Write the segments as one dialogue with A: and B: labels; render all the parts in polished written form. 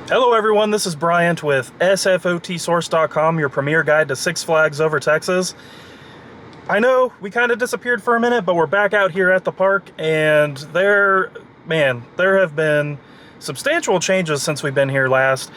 A: Hello everyone, this is Bryant with SFOTsource.com, your premier guide to Six Flags over Texas. I know we kind of disappeared for a minute, but we're back out here at the park, and there have been substantial changes since we've been here last.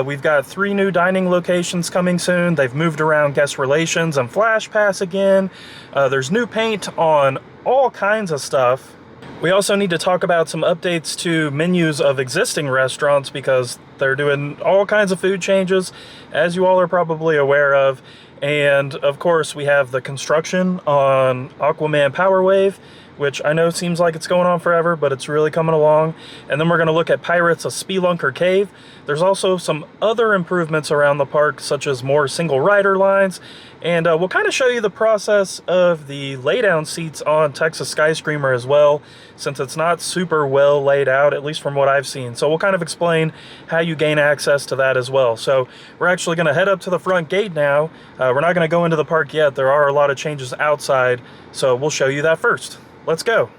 A: We've got 3 new dining locations coming soon. They've moved around guest relations and Flash Pass again. There's new paint on all kinds of stuff. We also need to talk about some updates to menus of existing restaurants because they're doing all kinds of food changes, as you all are probably aware of. And of course, we have the construction on Aquaman Power Wave, which I know seems like it's going on forever, but it's really coming along. And then we're going to look at Pirates of Speelunker Cave. There's also some other improvements around the park, such as more single rider lines. And we'll kind of show you the process of the laydown seats on Texas Skyscreamer as well, since it's not super well laid out, at least from what I've seen. So we'll kind of explain how you gain access to that as well. So we're actually going to head up to the front gate now. We're not going to go into the park yet. There are a lot of changes outside, so we'll show you that first. Let's go.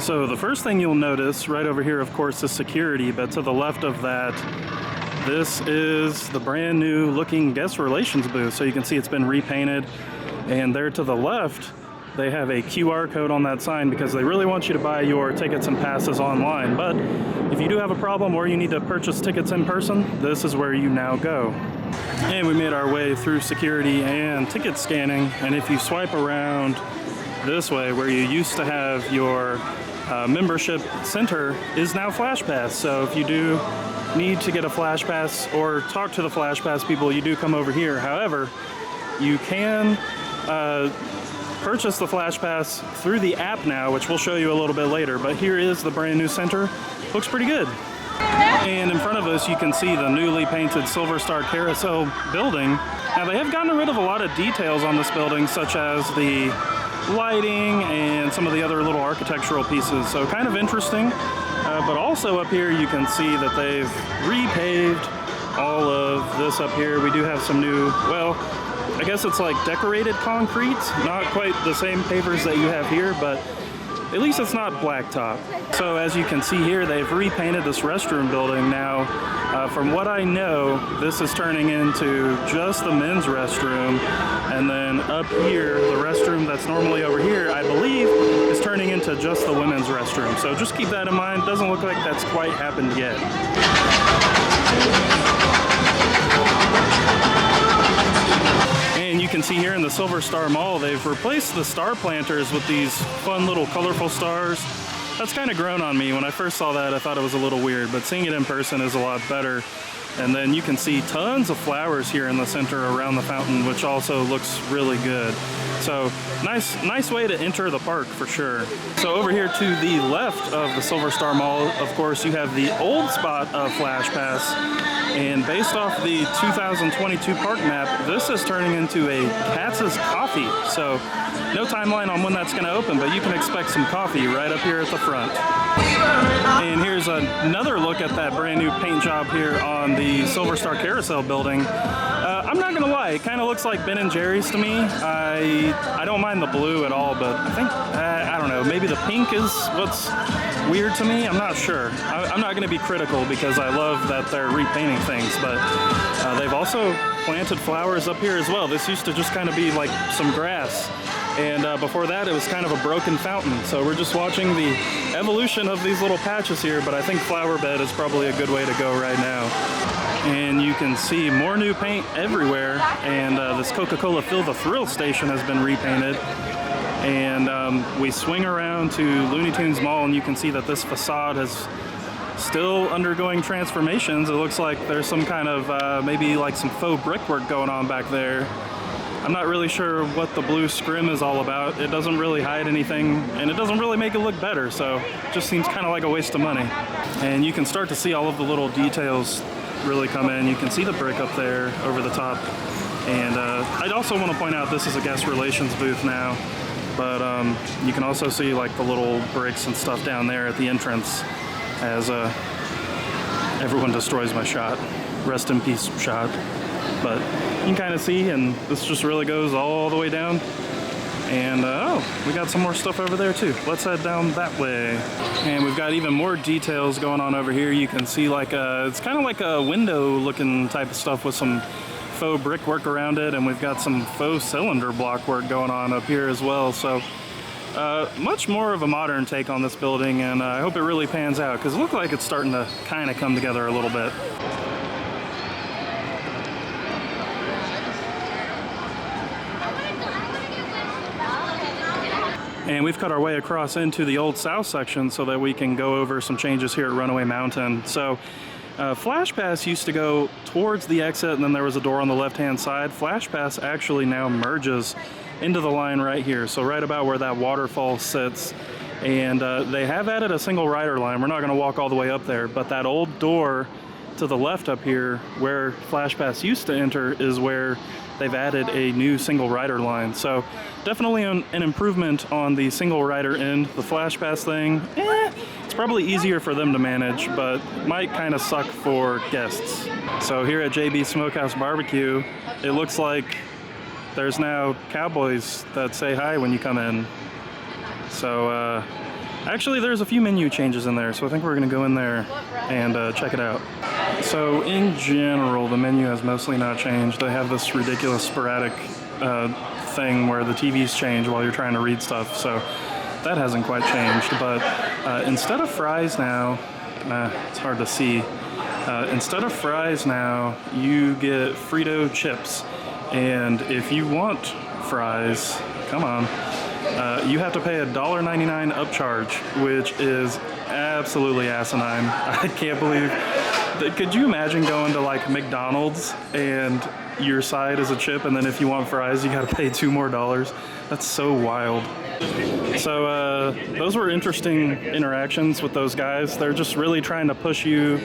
A: So the first thing you'll notice right over here, of course, is security, but to the left of that, this is the brand new looking guest relations booth. So you can see it's been repainted, and there to the left, they have a QR code on that sign because they really want you to buy your tickets and passes online. But if you do have a problem or you need to purchase tickets in person, this is where you now go. And we made our way through security and ticket scanning. And if you swipe around this way, where you used to have your membership center, is now Flash Pass. So if you do need to get a Flash Pass or talk to the Flash Pass people, you do come over here. However, you can purchase the Flash Pass through the app now, which we'll show you a little bit later. But here is the brand new center. Looks pretty good. And in front of us, you can see the newly painted Silver Star Carousel building. Now, they have gotten rid of a lot of details on this building, such as the lighting and some of the other little architectural pieces. So kind of interesting. But also up here, you can see that they've repaved all of this up here. We do have some new, well, I guess it's like decorated concrete, not quite the same pavers that you have here, but at least it's not blacktop. So as you can see here, they've repainted this restroom building now. From what I know, this is turning into just the men's restroom, and then up here, the restroom that's normally over here, I believe, is turning into just the women's restroom. So just keep that in mind. Doesn't look like that's quite happened yet. And you can see here in the Silver Star Mall, they've replaced the star planters with these fun little colorful stars. That's kind of grown on me. When I first saw that, I thought it was a little weird, but seeing it in person is a lot better. And then you can see tons of flowers here in the center around the fountain, which also looks really good. So nice way to enter the park for sure. So over here to the left of the Silver Star Mall, of course, you have the old spot of Flash Pass. And based off the 2022 park map, this is turning into a Katz's Coffee. So no timeline on when that's going to open, but you can expect some coffee right up here at the front. And here's another look at that brand new paint job here on the Silver Star Carousel building. I'm not gonna lie, it kind of looks like Ben & Jerry's to me. I don't mind the blue at all, but I think, I don't know, maybe the pink is what's weird to me. I'm not sure. I'm not gonna be critical because I love that they're repainting things, but they've also planted flowers up here as well. This used to just kind of be like some grass. And before that, it was kind of a broken fountain. So we're just watching the evolution of these little patches here, but I think flower bed is probably a good way to go right now. And you can see more new paint everywhere. And this Coca-Cola Feel the Thrill station has been repainted. And we swing around to Looney Tunes Mall, and you can see that this facade is still undergoing transformations. It looks like there's some kind of, maybe like some faux brickwork going on back there. I'm not really sure what the blue scrim is all about. It doesn't really hide anything, and it doesn't really make it look better, so it just seems kind of like a waste of money. And you can start to see all of the little details really come in. You can see the brick up there over the top. And I'd also want to point out this is a guest relations booth now, but you can also see like the little bricks and stuff down there at the entrance as everyone destroys my shot. Rest in peace shot. but you can kind of see, and this just really goes all the way down. And oh, we got some more stuff over there too. Let's head down that way. And we've got even more details going on over here. You can see like it's kind of like a window looking type of stuff with some faux brickwork around it, and we've got some faux cylinder block work going on up here as well. So much more of a modern take on this building, and I hope it really pans out because it looks like it's starting to kind of come together a little bit. And we've cut our way across into the Old South section so that we can go over some changes here at Runaway Mountain. So Flash Pass used to go towards the exit, and then there was a door on the left-hand side. Flash Pass actually now merges into the line right here, so right about where that waterfall sits. And they have added a single rider line. We're not going to walk all the way up there, but that old door to the left up here where Flash Pass used to enter is where they've added a new single rider line. So definitely an improvement on the single rider end. The Flash Pass thing, it's probably easier for them to manage, but might kind of suck for guests. So here at JB Smokehouse Barbecue, it looks like there's now cowboys that say hi when you come in. So actually there's a few menu changes in there, so I think we're gonna go in there and check it out. So in general, the menu has mostly not changed. They have this ridiculous sporadic thing where the TVs change while you're trying to read stuff, so that hasn't quite changed. But instead of fries now, it's hard to see. Instead of fries now, you get Frito chips. And if you want fries, come on, you have to pay a $1.99 upcharge, which is absolutely asinine. I can't believe. Could you imagine going to like McDonald's and your side is a chip, and then if you want fries, you got to pay $2 more? That's so wild. So those were interesting interactions with those guys. They're just really trying to push you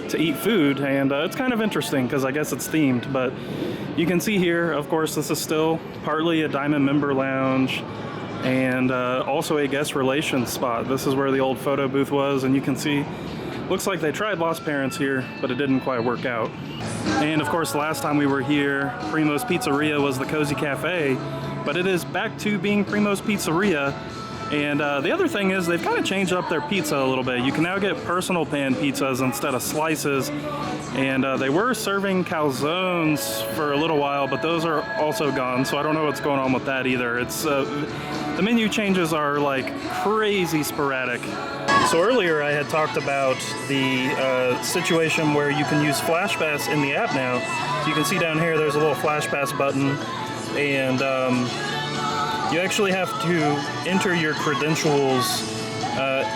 A: to eat food, and it's kind of interesting because I guess it's themed. But you can see here, of course, this is still partly a Diamond member lounge and also a guest relations spot. This is where the old photo booth was, and you can see, looks like they tried Lost Parents here, but it didn't quite work out. And of course, last time we were here, Primo's Pizzeria was the Cozy Cafe, but it is back to being Primo's Pizzeria. And the other thing is they've kind of changed up their pizza a little bit. You can now get personal pan pizzas instead of slices. And they were serving calzones for a little while, but those are also gone. So I don't know what's going on with that either. It's the menu changes are like crazy sporadic. So earlier I had talked about the situation where you can use Flash Pass in the app now. So you can see down here there's a little Flash Pass button, and you actually have to enter your credentials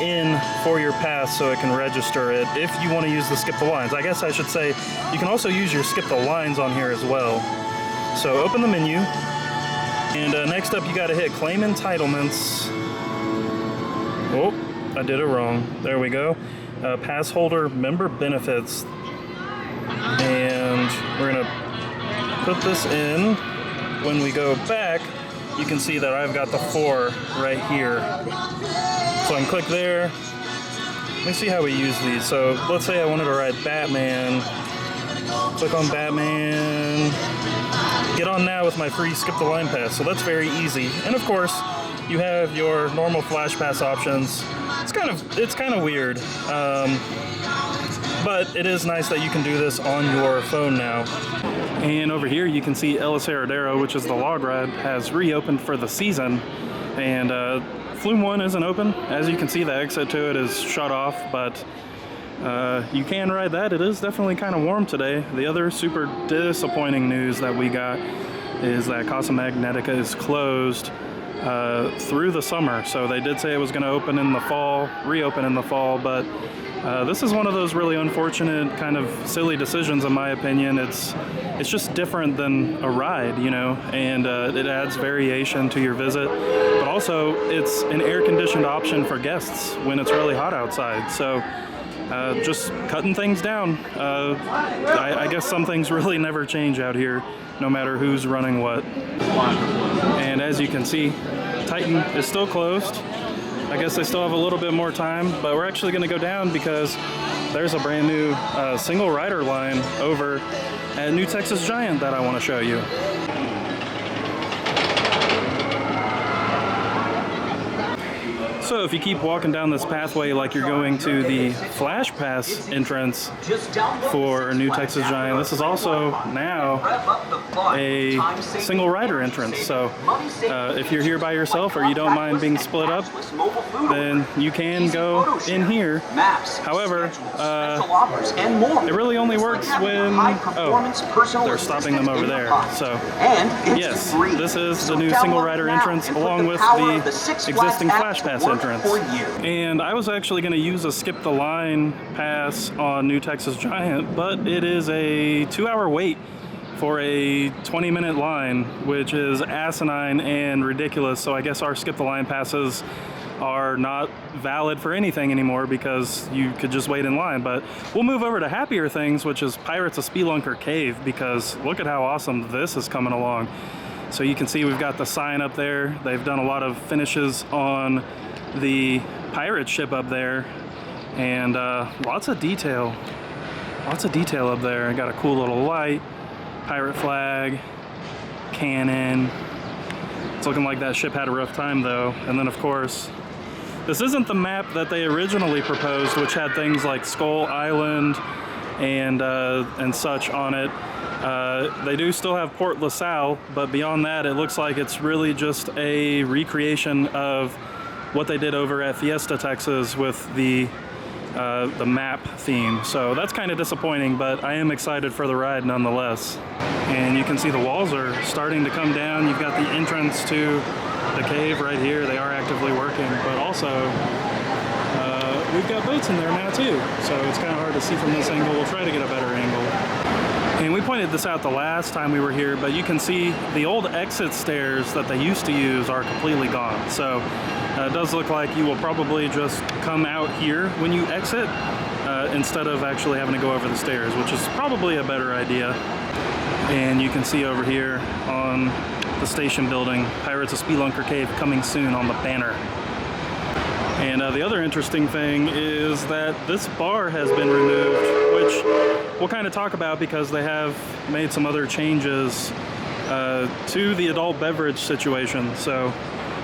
A: in for your pass so it can register it if you want to use the skip the lines. I guess I should say you can also use your skip the lines on here as well. So open the menu, and next up you got to hit claim entitlements. Oh, I did it wrong. There we go. Pass holder member benefits, and we're gonna put this in. When we go back, you can see that I've got the 4 right here. So I can click there. Let me see how we use these. So let's say I wanted to ride Batman. Click on Batman. Get on now with my free skip the line pass. So that's very easy. And of course, you have your normal Flash Pass options. It's kind of weird. But it is nice that you can do this on your phone now. And over here you can see Ellis Heredero, which is the log ride, has reopened for the season. And Flume 1 isn't open. As you can see, the exit to it is shut off, but you can ride that. It is definitely kind of warm today. The other super disappointing news that we got is that Casa Magnetica is closed through the summer. So they did say it was going to open in the fall, reopen in the fall, but this is one of those really unfortunate, kind of silly decisions, in my opinion. It's just different than a ride, you know, and it adds variation to your visit. But also, it's an air-conditioned option for guests when it's really hot outside. So just cutting things down. I guess some things really never change out here, no matter who's running what. And as you can see, Titan is still closed. I guess they still have a little bit more time, but we're actually going to go down because there's a brand new single rider line over at New Texas Giant that I want to show you. So if you keep walking down this pathway like you're going to the Flash Pass entrance for New Texas Giant, this is also now a single rider entrance. So if you're here by yourself or you don't mind being split up, then you can go in here. However, it really only works when, oh, they're stopping them over there. So yes, this is the new single rider entrance along with the existing Flash Pass entrance. And I was actually going to use a skip the line pass on New Texas Giant, but it is a 2-hour wait for a 20-minute line, which is asinine and ridiculous. So I guess our skip the line passes are not valid for anything anymore because you could just wait in line. But we'll move over to happier things, which is Pirates of Speelunker Cave, because look at how awesome this is coming along. So you can see we've got the sign up there. They've done a lot of finishes on the pirate ship up there, and lots of detail up there. I got a cool little light, pirate flag, cannon. It's looking like that ship had a rough time though. And then of course, this isn't the map that they originally proposed, which had things like Skull Island and such on it. They do still have Port LaSalle, but beyond that, it looks like it's really just a recreation of what they did over at Fiesta, Texas with the map theme. So that's kind of disappointing, but I am excited for the ride nonetheless. And you can see the walls are starting to come down. You've got the entrance to the cave right here. They are actively working, but also we've got boats in there now too. So it's kind of hard to see from this angle. We'll try to get a better angle. And we pointed this out the last time we were here, but you can see the old exit stairs that they used to use are completely gone. So it does look like you will probably just come out here when you exit instead of actually having to go over the stairs, which is probably a better idea. And you can see over here on the station building, Pirates of Speelunker Cave coming soon on the banner. And the other interesting thing is that this bar has been removed, which we'll kind of talk about because they have made some other changes to the adult beverage situation. So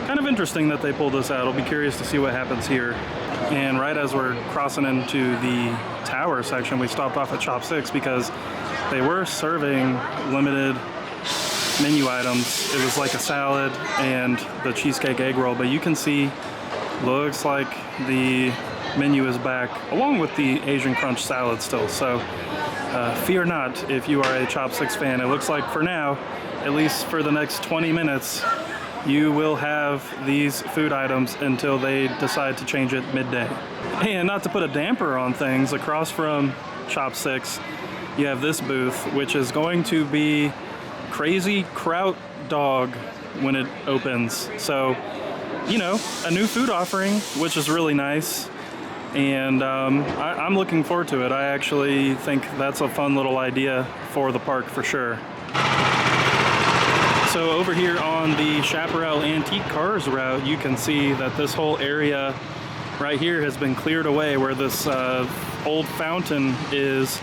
A: kind of interesting that they pulled this out. I'll be curious to see what happens here. And right as we're crossing into the tower section, we stopped off at Shop 6 because they were serving limited menu items. It was like a salad and the cheesecake egg roll, but you can see, looks like the menu is back along with the Asian Crunch salad still. So fear not if you are a Chop 6 fan. It looks like for now, at least for the next 20 minutes, you will have these food items until they decide to change it midday. And not to put a damper on things, across from Chop 6, you have this booth, which is going to be Crazy Kraut Dog when it opens. So, you know, a new food offering, which is really nice. And I'm looking forward to it. I actually think that's a fun little idea for the park for sure. So over here on the Chaparral Antique Cars route, you can see that this whole area right here has been cleared away where this old fountain is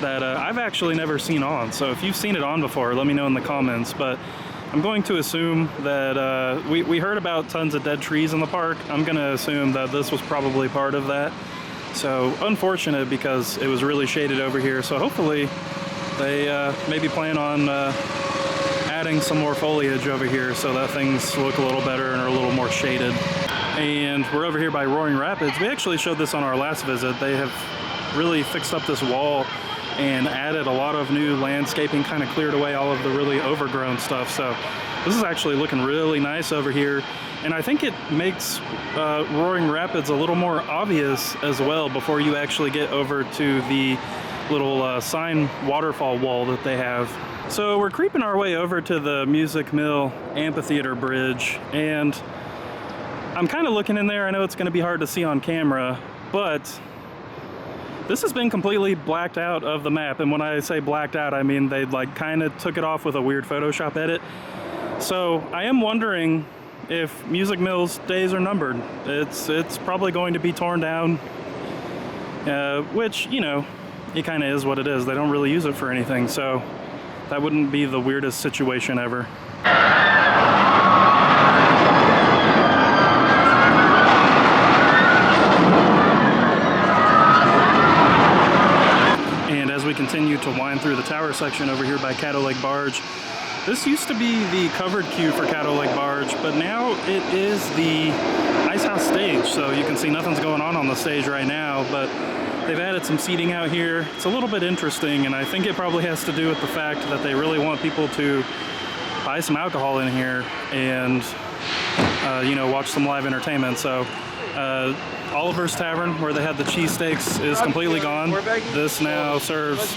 A: that I've actually never seen on. So if you've seen it on before, let me know in the comments. But I'm going to assume that we heard about tons of dead trees in the park. I'm going to assume that this was probably part of that. So unfortunate because it was really shaded over here. So hopefully they maybe plan on adding some more foliage over here so that things look a little better and are a little more shaded. And we're over here by Roaring Rapids. We actually showed this on our last visit. They have really fixed up this wall and added a lot of new landscaping, kind of cleared away all of the really overgrown stuff. So this is actually looking really nice over here. And I think it makes Roaring Rapids a little more obvious as well before you actually get over to the little sign waterfall wall that they have. So we're creeping our way over to the Music Mill Amphitheater Bridge, and I'm kind of looking in there. I know it's going to be hard to see on camera, but this has been completely blacked out of the map. And when I say blacked out, I mean they like kind of took it off with a weird Photoshop edit. So I am wondering if Music Mill's days are numbered. It's probably going to be torn down which, you know, it kind of is what it is. They don't really use it for anything, so that wouldn't be the weirdest situation ever. And as we continue to wind through the tower section over here by Caddo Lake Barge, this used to be the covered queue for Caddo Lake Barge, but now it is the Ice House stage, so you can see nothing's going on the stage right now, but they've added some seating out here. It's a little bit interesting, and I think it probably has to do with the fact that they really want people to buy some alcohol in here and, you know, watch some live entertainment. So Oliver's Tavern, where they had the cheesesteaks, is completely gone. This now serves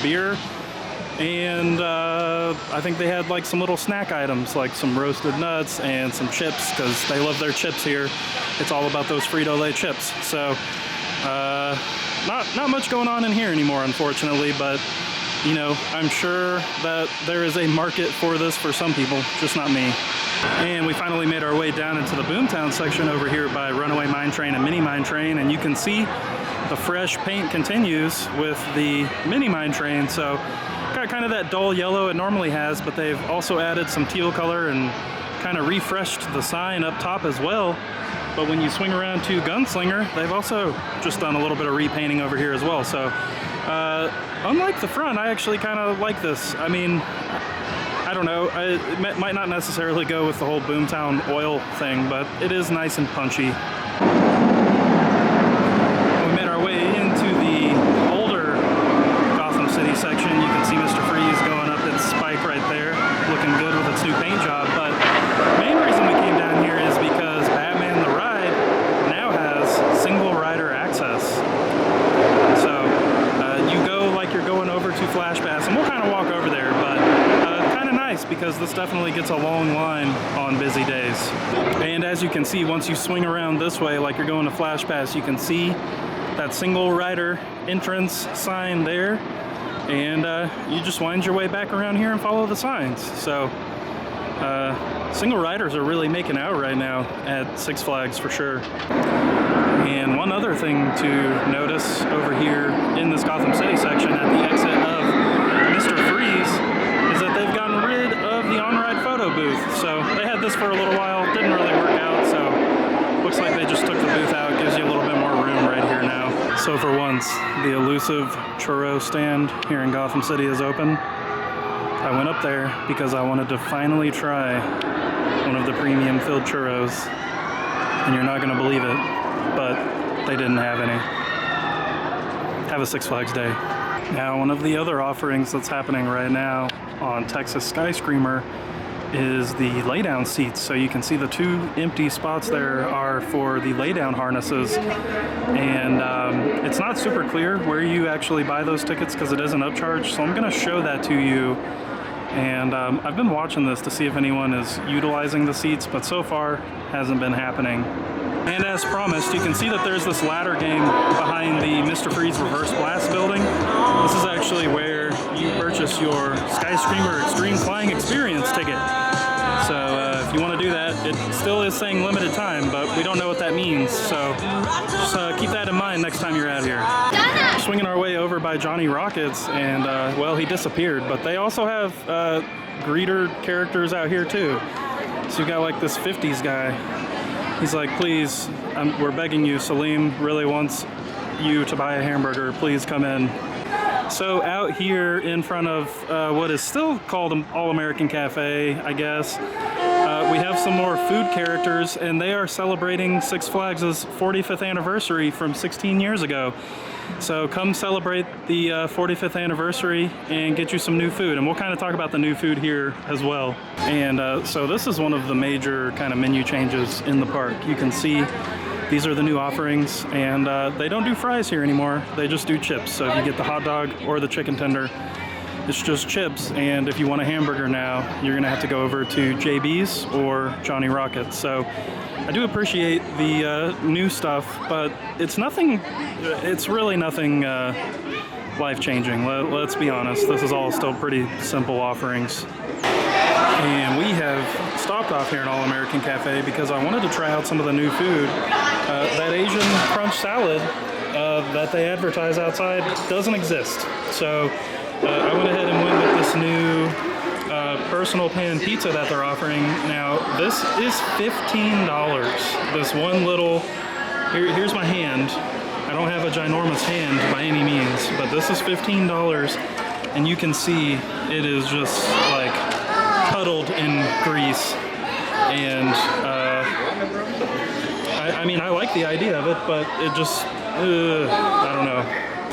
A: beer, and I think they had like some little snack items, like some roasted nuts and some chips, because they love their chips here. It's all about those Frito-Lay chips. So not much going on in here anymore, unfortunately, but you know, I'm sure that there is a market for this for some people, just not me. And we finally made our way down into the Boomtown section over here by Runaway Mine Train and Mini Mine Train, and you can see the fresh paint continues with the Mini Mine Train. So got kind of that dull yellow it normally has, but they've also added some teal color and kind of refreshed the sign up top as well. But when you swing around to Gunslinger, they've also just done a little bit of repainting over here as well. So unlike the front, I actually kind of like this. I mean, I don't know, it might not necessarily go with the whole Boomtown oil thing, but it is nice and punchy. We made our way into the older Gotham City section. You can see Mr. Freeze going up its spike right there, looking good with its new paint job. But the main reason we came down here is because Batman the Ride now has single rider access. So you go like you're going over to Flash Pass, and we'll kind of walk over there, but kind of nice because this definitely gets a long line on busy days. And as you can see, once you swing around this way like you're going to Flash Pass, you can see that single rider entrance sign there, and you just wind your way back around here and follow the signs. So single riders are really making out right now at Six Flags for sure. And one other thing to notice over here in this Gotham City section at the exit of Mr. Freeze is that they've gotten rid of the on-ride photo booth. So they had this for a little while, didn't really work out, so looks like they just took the booth out. Gives you a little bit more room right here now. So for once, the elusive churro stand here in Gotham City is open. I went up there because I wanted to finally try one of the premium filled churros, and you're not going to believe it, but they didn't have any. Have a Six Flags day. Now, one of the other offerings that's happening right now on Texas Skyscreamer is the laydown seats. So you can see the two empty spots there are for the laydown harnesses, and it's not super clear where you actually buy those tickets because it is an upcharge. So I'm going to show that to you. And I've been watching this to see if anyone is utilizing the seats, but so far hasn't been happening. And as promised, you can see that there's this ladder game behind the Mr. Freeze Reverse Blast building. This is actually where you purchase your Skyscreamer Extreme Flying Experience ticket. So if you want to do that, it still is saying limited time, but we don't know what that means. So just keep that in mind next time you're out here. We're swinging our way over by Johnny Rockets, and well, he disappeared. But they also have greeter characters out here too. So you got like this 50s guy. He's like, please, we're begging you, Salim really wants you to buy a hamburger, please come in. So out here in front of what is still called an All-American Cafe, I guess, we have some more food characters, and they are celebrating Six Flags' 45th anniversary from 16 years ago. So come celebrate the 45th anniversary and get you some new food. And we'll kind of talk about the new food here as well. And so this is one of the major kind of menu changes in the park. You can see these are the new offerings, and they don't do fries here anymore. They just do chips. So if you get the hot dog or the chicken tender, it's just chips. And if you want a hamburger now, you're gonna have to go over to JB's or Johnny Rockets. So I do appreciate the new stuff, but it's really nothing life-changing. Let's be honest, this is all still pretty simple offerings. And we have stopped off here in All-American Cafe because I wanted to try out some of the new food. That Asian crunch salad that they advertise outside doesn't exist. So I went ahead and went with this new personal pan pizza that they're offering. Now this is $15. This one little, here's my hand. I don't have a ginormous hand by any means, but this is $15, and you can see it is just like puddled in grease. And I mean, I like the idea of it, but it just, I don't know.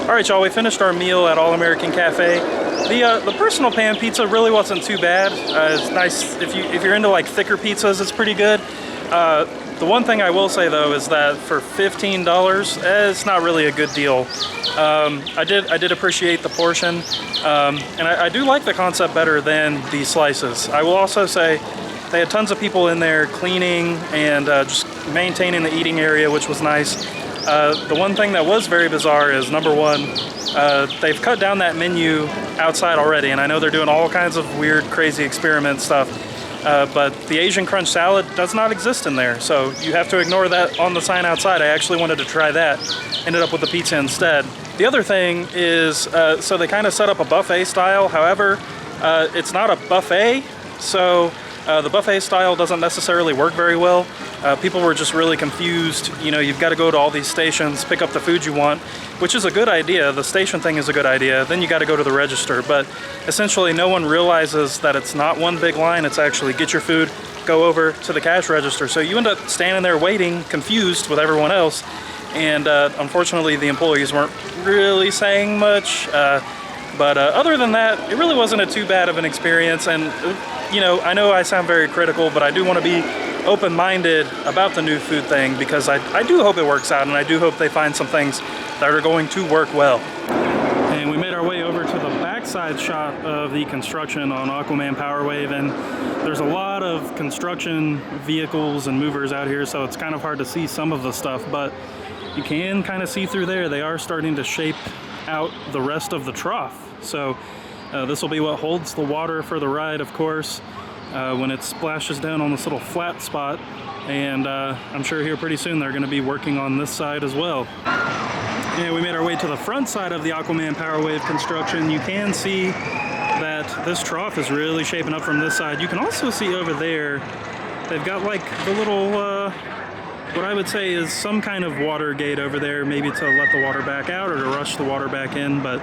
A: All right, y'all, we finished our meal at All American Cafe. The personal pan pizza really wasn't too bad. It's nice if you're into like thicker pizzas. It's pretty good. The one thing I will say though is that for $15, it's not really a good deal. I did appreciate the portion, and I do like the concept better than the slices. I will also say they had tons of people in there cleaning and just maintaining the eating area, which was nice. The one thing that was very bizarre is, number one, they've cut down that menu outside already, and I know they're doing all kinds of weird, crazy experiment stuff, but the Asian Crunch salad does not exist in there, so you have to ignore that on the sign outside. I actually wanted to try that, ended up with the pizza instead. The other thing is, so they kind of set up a buffet style, however, it's not a buffet, so the buffet style doesn't necessarily work very well. People were just really confused. You know, you've got to go to all these stations, pick up the food you want, which is a good idea. The station thing is a good idea. Then you got to go to the register. But essentially, no one realizes that it's not one big line. It's actually get your food, go over to the cash register. So you end up standing there waiting, confused with everyone else. And unfortunately, the employees weren't really saying much. But other than that, it really wasn't too bad of an experience. And you know I sound very critical, but I do want to be open-minded about the new food thing, because I do hope it works out, and I do hope they find some things that are going to work well. And we made our way over to the backside shot of the construction on Aquaman Power Wave, and there's a lot of construction vehicles and movers out here, so it's kind of hard to see some of the stuff, but you can kind of see through there. They are starting to shape out the rest of the trough. So this will be what holds the water for the ride, of course, when it splashes down on this little flat spot. And I'm sure here pretty soon they're going to be working on this side as well. And we made our way to the front side of the Aquaman Power Wave construction. You can see that this trough is really shaping up from this side. You can also see over there, they've got like the little, what I would say is some kind of water gate over there, maybe to let the water back out or to rush the water back in, but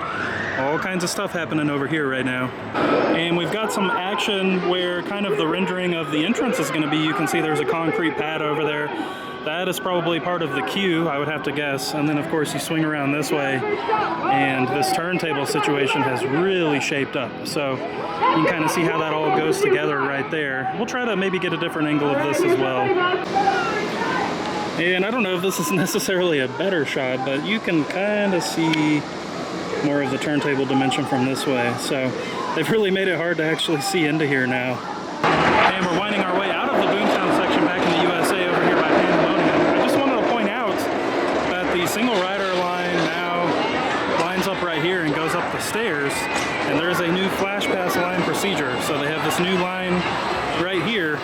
A: all kinds of stuff happening over here right now. And we've got some action where kind of the rendering of the entrance is going to be. You can see there's a concrete pad over there. That is probably part of the queue, I would have to guess. And then of course you swing around this way, and this turntable situation has really shaped up. So you can kind of see how that all goes together right there. We'll try to maybe get a different angle of this as well. And I don't know if this is necessarily a better shot, but you can kind of see more of the turntable dimension from this way. So they've really made it hard to actually see into here now. And we're winding our way out of the Boomtown section back in the USA over here by Pandemonium. I just wanted to point out that the single rider line now lines up right here and goes up the stairs. And there's a new flash pass line procedure. So they have this new line right here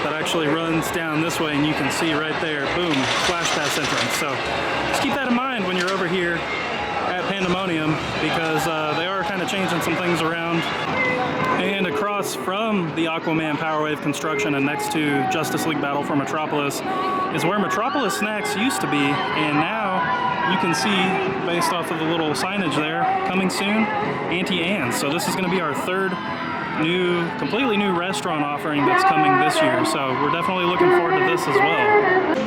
A: that actually runs down this way, and you can see right there, boom, flash pass entrance. So just keep that in mind when you're over here at Pandemonium, because they are kind of changing some things around. And across from the Aquaman Power Wave construction and next to Justice League Battle for Metropolis is where Metropolis Snacks used to be, and now you can see, based off of the little signage there, coming soon, Auntie Anne's. So this is going to be our third completely new restaurant offering that's coming this year. So we're definitely looking forward to this as well.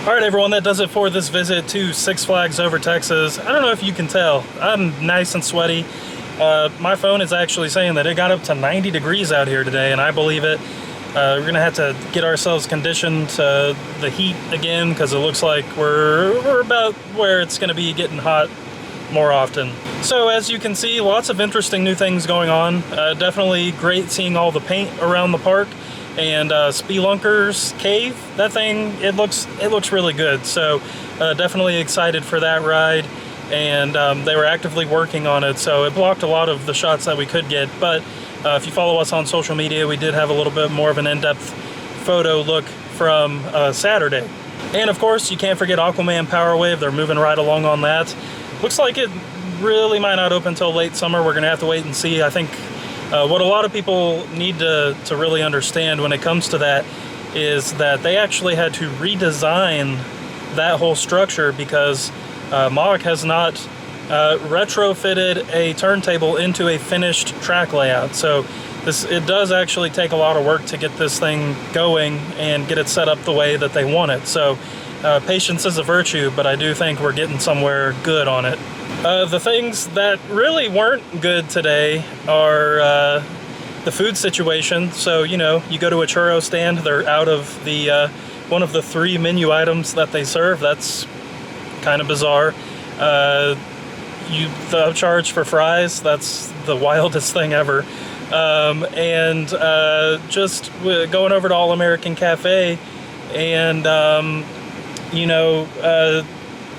A: All right, everyone, that does it for this visit to Six Flags Over Texas. I don't know if you can tell, I'm nice and sweaty. My phone is actually saying that it got up to 90 degrees out here today, and I believe it. We're gonna have to get ourselves conditioned to the heat again, because it looks like we're about where it's gonna be getting hot more often. So as you can see, lots of interesting new things going on. Definitely great seeing all the paint around the park. and Speelunker's Cave. That thing, it looks really good. So definitely excited for that ride. And they were actively working on it, so it blocked a lot of the shots that we could get. But if you follow us on social media, we did have a little bit more of an in-depth photo look from Saturday. And of course, you can't forget Aquaman Power Wave. They're moving right along on that. Looks like it really might not open until late summer. We're gonna have to wait and see. I think what a lot of people need to really understand when it comes to that is that they actually had to redesign that whole structure because Mach has not retrofitted a turntable into a finished track layout. So it does actually take a lot of work to get this thing going and get it set up the way that they want it. So patience is a virtue, but I do think we're getting somewhere good on it. The things that really weren't good today are the food situation. So, you know, you go to a churro stand, they're out of the one of the 3 menu items that they serve. That's kind of bizarre. The upcharge for fries, that's the wildest thing ever. Just going over to All American Cafe and you know,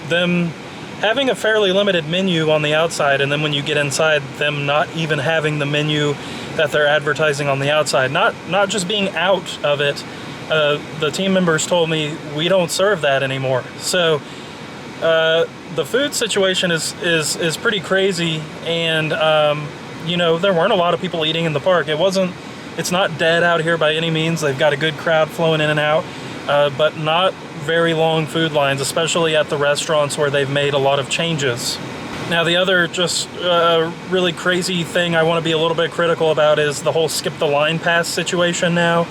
A: them having a fairly limited menu on the outside, and then when you get inside, them not even having the menu that they're advertising on the outside. Not just being out of it. The team members told me we don't serve that anymore. So the food situation is pretty crazy, and you know, there weren't a lot of people eating in the park. It's not dead out here by any means. They've got a good crowd flowing in and out, but not very long food lines, especially at the restaurants where they've made a lot of changes. Now, the other just really crazy thing I want to be a little bit critical about is the whole skip the line pass situation now.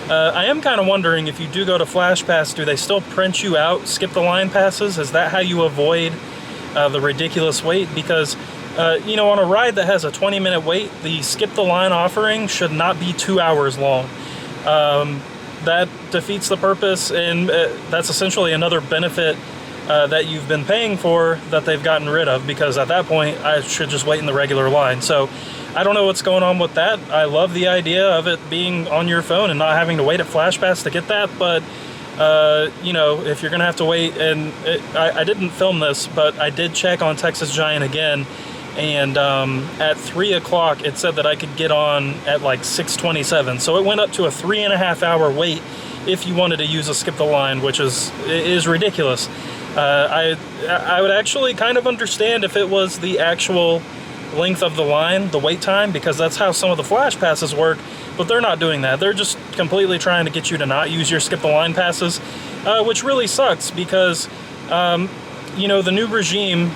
A: I am kind of wondering, if you do go to Flash Pass, do they still print you out skip the line passes? Is that how you avoid the ridiculous wait? Because you know, on a ride that has a 20-minute wait, the skip the line offering should not be 2 hours long. That defeats the purpose, and that's essentially another benefit that you've been paying for that they've gotten rid of, because at that point I should just wait in the regular line. So I don't know what's going on with that. I love the idea of it being on your phone and not having to wait at Flash Pass to get that, but you know, if you're gonna have to wait, and I didn't film this, but I did check on Texas Giant again, and at 3 o'clock it said that I could get on at like 6:27, so it went up to a 3.5 hour wait if you wanted to use a skip the line, which is ridiculous. I would actually kind of understand if it was the actual length of the line, the wait time, because that's how some of the Flash Passes work, but they're not doing that. They're just completely trying to get you to not use your skip the line passes, which really sucks, because you know, the new regime,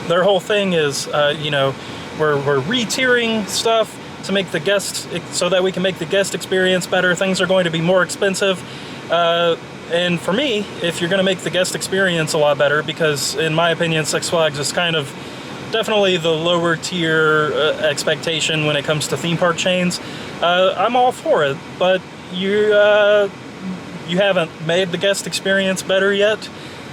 A: their whole thing is, you know, we're re-tiering stuff to make the guests, so that we can make the guest experience better. Things are going to be more expensive. And for me, if you're going to make the guest experience a lot better, because in my opinion, Six Flags is kind of definitely the lower tier expectation when it comes to theme park chains, I'm all for it. But you haven't made the guest experience better yet.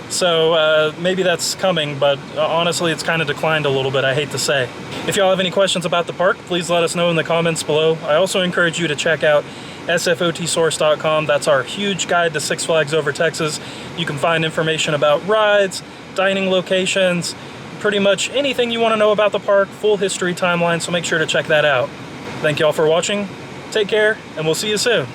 A: So maybe that's coming, but honestly, it's kind of declined a little bit, I hate to say. If y'all have any questions about the park, please let us know in the comments below. I also encourage you to check out sfotsource.com. That's our huge guide to Six Flags Over Texas. You can find information about rides, dining locations, pretty much anything you want to know about the park, full history timeline, so make sure to check that out. Thank y'all for watching, take care, and we'll see you soon.